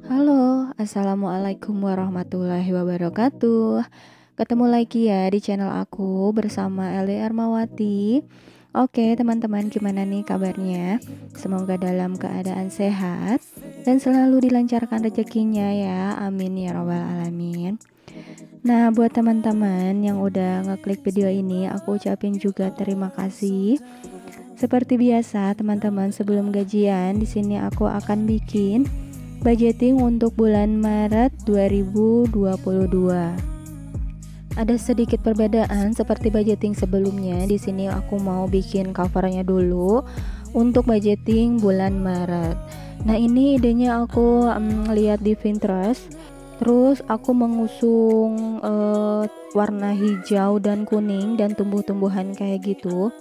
Halo, assalamualaikum warahmatullahi wabarakatuh. Ketemu lagi ya di channel aku bersama Eli Ermawati. Oke, teman-teman, gimana nih kabarnya? Semoga dalam keadaan sehat dan selalu dilancarkan rezekinya ya. Amin ya robbal alamin. Nah, buat teman-teman yang udah ngeklik video ini, aku ucapin juga terima kasih. Seperti biasa, teman-teman, sebelum gajian, di sini aku akan bikin budgeting untuk bulan Maret 2022. Ada sedikit perbedaan seperti budgeting sebelumnya. Di sini aku mau bikin covernya dulu untuk budgeting bulan Maret. Nah, ini idenya aku lihat di Pinterest. Terus aku mengusung warna hijau dan kuning dan tumbuh-tumbuhan kayak gitu.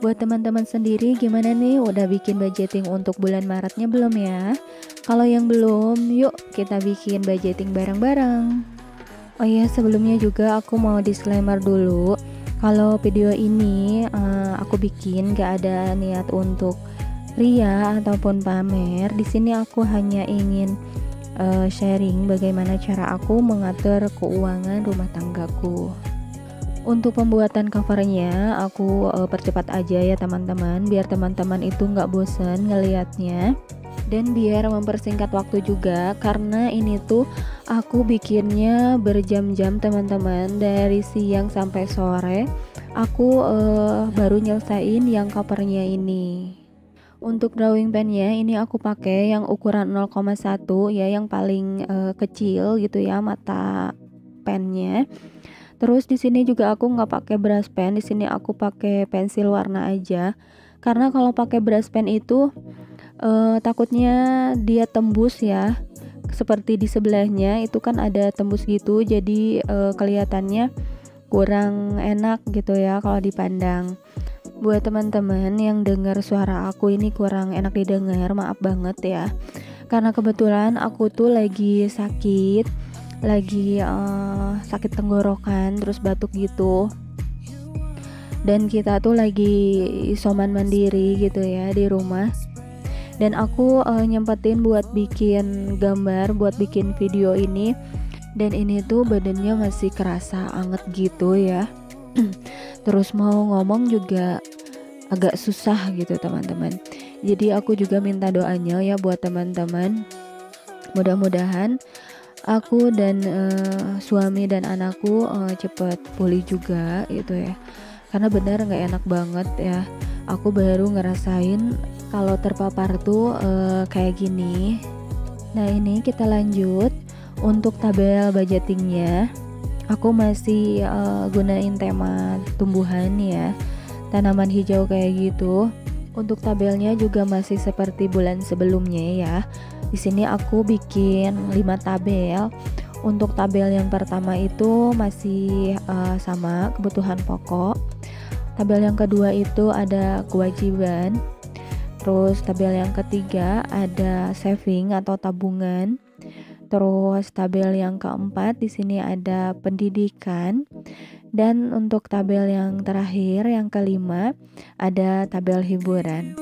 Buat teman-teman sendiri gimana nih, udah bikin budgeting untuk bulan Maretnya belum ya? Kalau yang belum, yuk kita bikin budgeting bareng-bareng. Oh iya, sebelumnya juga aku mau disclaimer dulu. Kalau video ini aku bikin gak ada niat untuk ria ataupun pamer. Di sini aku hanya ingin sharing bagaimana cara aku mengatur keuangan rumah tanggaku. Untuk pembuatan covernya aku percepat aja ya teman-teman, biar teman-teman itu nggak bosan ngelihatnya dan biar mempersingkat waktu juga, karena ini tuh aku bikinnya berjam-jam teman-teman, dari siang sampai sore aku baru nyelesain yang covernya ini. Untuk drawing pennya ini aku pakai yang ukuran 0,1 ya, yang paling kecil gitu ya mata pennya. Terus di sini juga aku nggak pakai brush pen, di sini aku pakai pensil warna aja. Karena kalau pakai brush pen itu takutnya dia tembus ya. Seperti di sebelahnya itu kan ada tembus gitu, jadi kelihatannya kurang enak gitu ya kalau dipandang. Buat teman-teman yang dengar suara aku ini kurang enak didengar, maaf banget ya. Karena kebetulan aku tuh lagi sakit, sakit tenggorokan terus batuk gitu, dan kita tuh lagi isoman mandiri gitu ya di rumah, dan aku nyempetin buat bikin gambar, buat bikin video ini, dan ini tuh badannya masih kerasa anget gitu ya. Terus mau ngomong juga agak susah gitu teman-teman. Jadi aku juga minta doanya ya buat teman-teman, mudah-mudahan aku dan suami dan anakku cepet pulih juga gitu ya, karena benar nggak enak banget ya. Aku baru ngerasain kalau terpapar tuh kayak gini. Nah, ini kita lanjut untuk tabel budgetingnya. Aku masih gunain tema tumbuhan ya, tanaman hijau kayak gitu. Untuk tabelnya juga masih seperti bulan sebelumnya ya. Di sini aku bikin 5 tabel. Untuk tabel yang pertama itu masih sama kebutuhan pokok. Tabel yang kedua itu ada kewajiban. Terus tabel yang ketiga ada saving atau tabungan. Terus tabel yang keempat di sini ada pendidikan. Dan untuk tabel yang terakhir, yang kelima, ada tabel hiburan.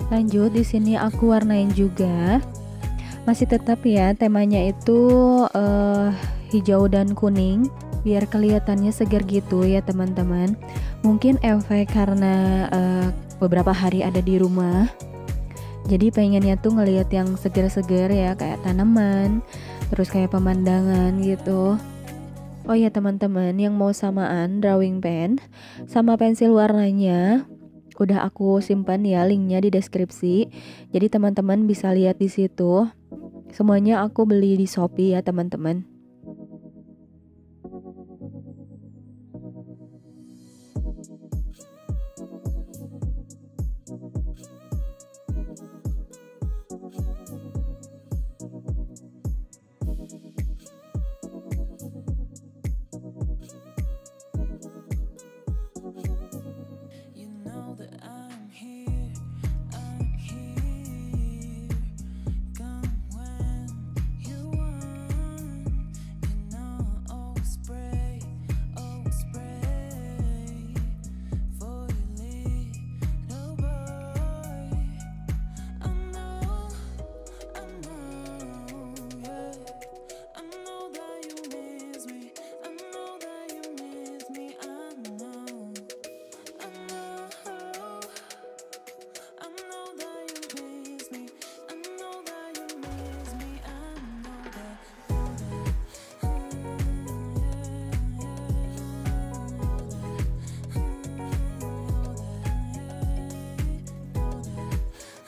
Lanjut, di sini aku warnain juga. Masih tetap ya temanya itu hijau dan kuning, biar kelihatannya segar gitu ya teman-teman. Mungkin efek karena beberapa hari ada di rumah, jadi pengennya tuh ngelihat yang seger-seger ya, kayak tanaman, terus kayak pemandangan gitu. Oh ya teman-teman, yang mau samaan drawing pen sama pensil warnanya udah aku simpan ya, linknya di deskripsi. Jadi teman-teman bisa lihat di situ. Semuanya aku beli di Shopee ya teman-teman.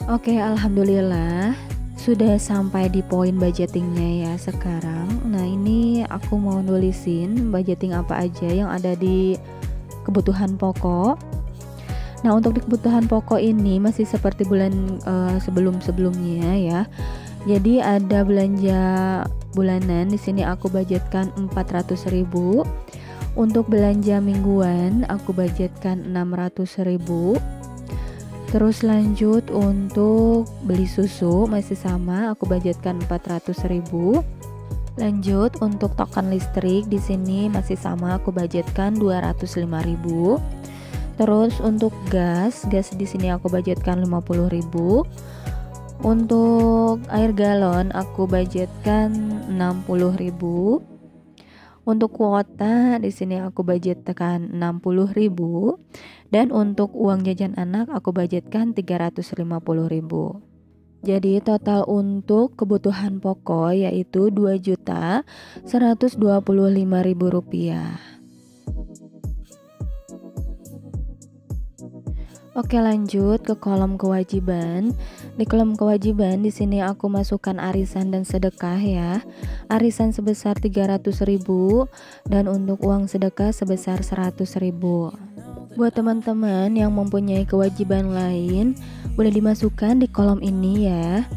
Oke, alhamdulillah sudah sampai di poin budgetingnya ya sekarang. Nah ini aku mau nulisin budgeting apa aja yang ada di kebutuhan pokok. Nah untuk di kebutuhan pokok ini masih seperti bulan sebelum-sebelumnya ya. Jadi ada belanja bulanan, di sini aku budgetkan 400.000. Untuk belanja mingguan aku budgetkan 600.000. Terus lanjut untuk beli susu masih sama, aku budgetkan 400.000. Lanjut untuk token listrik di sini masih sama, aku budgetkan 205.000. Terus untuk gas di sini aku budgetkan 50.000. Untuk air galon aku budgetkan 60.000. Untuk kuota di sini aku budgetkan 60.000 dan untuk uang jajan anak aku budgetkan 350.000. Jadi total untuk kebutuhan pokok yaitu Rp2.125.000. Oke, lanjut ke kolom kewajiban. Di kolom kewajiban di sini aku masukkan arisan dan sedekah ya. Arisan sebesar 300.000 dan untuk uang sedekah sebesar 100.000. Buat teman-teman yang mempunyai kewajiban lain, boleh dimasukkan di kolom ini ya.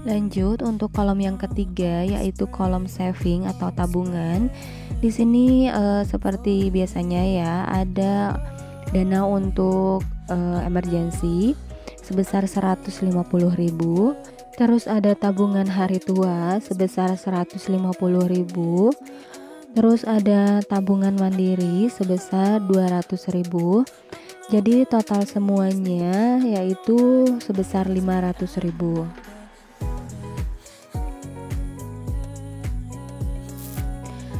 Lanjut untuk kolom yang ketiga yaitu kolom saving atau tabungan. Di sini seperti biasanya ya, ada dana untuk emergency sebesar 150.000. Terus ada tabungan hari tua sebesar 150.000. Terus ada tabungan mandiri sebesar 200.000. Jadi total semuanya yaitu sebesar 500.000.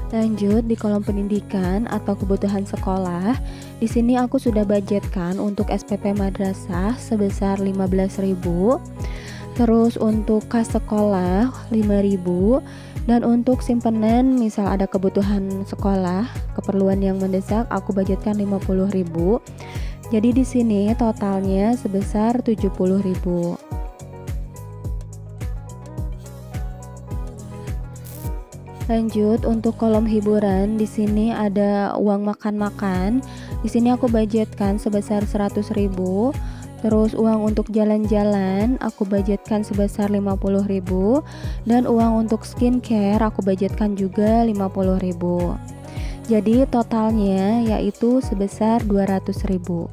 Lanjut di kolom pendidikan atau kebutuhan sekolah. Di sini aku sudah budgetkan untuk SPP madrasah sebesar 15.000. Terus untuk kas sekolah 5.000 dan untuk simpanan misal ada kebutuhan sekolah, keperluan yang mendesak aku budgetkan 50.000. Jadi di sini totalnya sebesar 70.000. Lanjut untuk kolom hiburan, di sini ada uang makan-makan. Di sini aku budgetkan sebesar 100.000. Terus uang untuk jalan-jalan aku budgetkan sebesar 50.000 dan uang untuk skincare aku budgetkan juga 50.000. Jadi totalnya yaitu sebesar 200.000.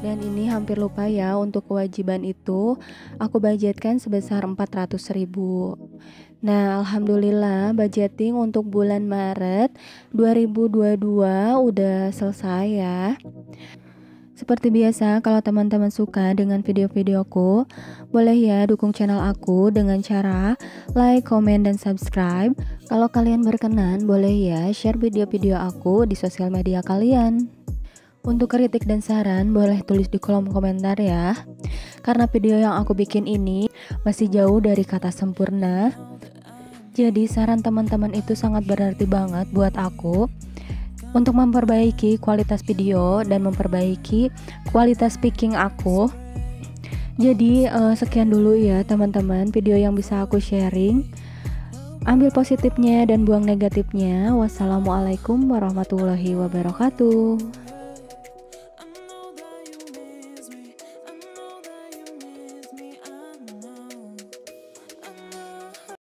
Dan ini hampir lupa ya, untuk kewajiban itu aku budgetkan sebesar 400.000. Nah, alhamdulillah budgeting untuk bulan Maret 2022 udah selesai ya. Seperti biasa, kalau teman-teman suka dengan video-videoku, boleh ya dukung channel aku dengan cara like, komen, dan subscribe. Kalau kalian berkenan, boleh ya share video-video aku di sosial media kalian. Untuk kritik dan saran, boleh tulis di kolom komentar ya. Karena video yang aku bikin ini masih jauh dari kata sempurna. Jadi saran teman-teman itu sangat berarti banget buat aku untuk memperbaiki kualitas video dan memperbaiki kualitas speaking aku. Jadi sekian dulu ya teman-teman video yang bisa aku sharing. Ambil positifnya dan buang negatifnya. Wassalamualaikum warahmatullahi wabarakatuh.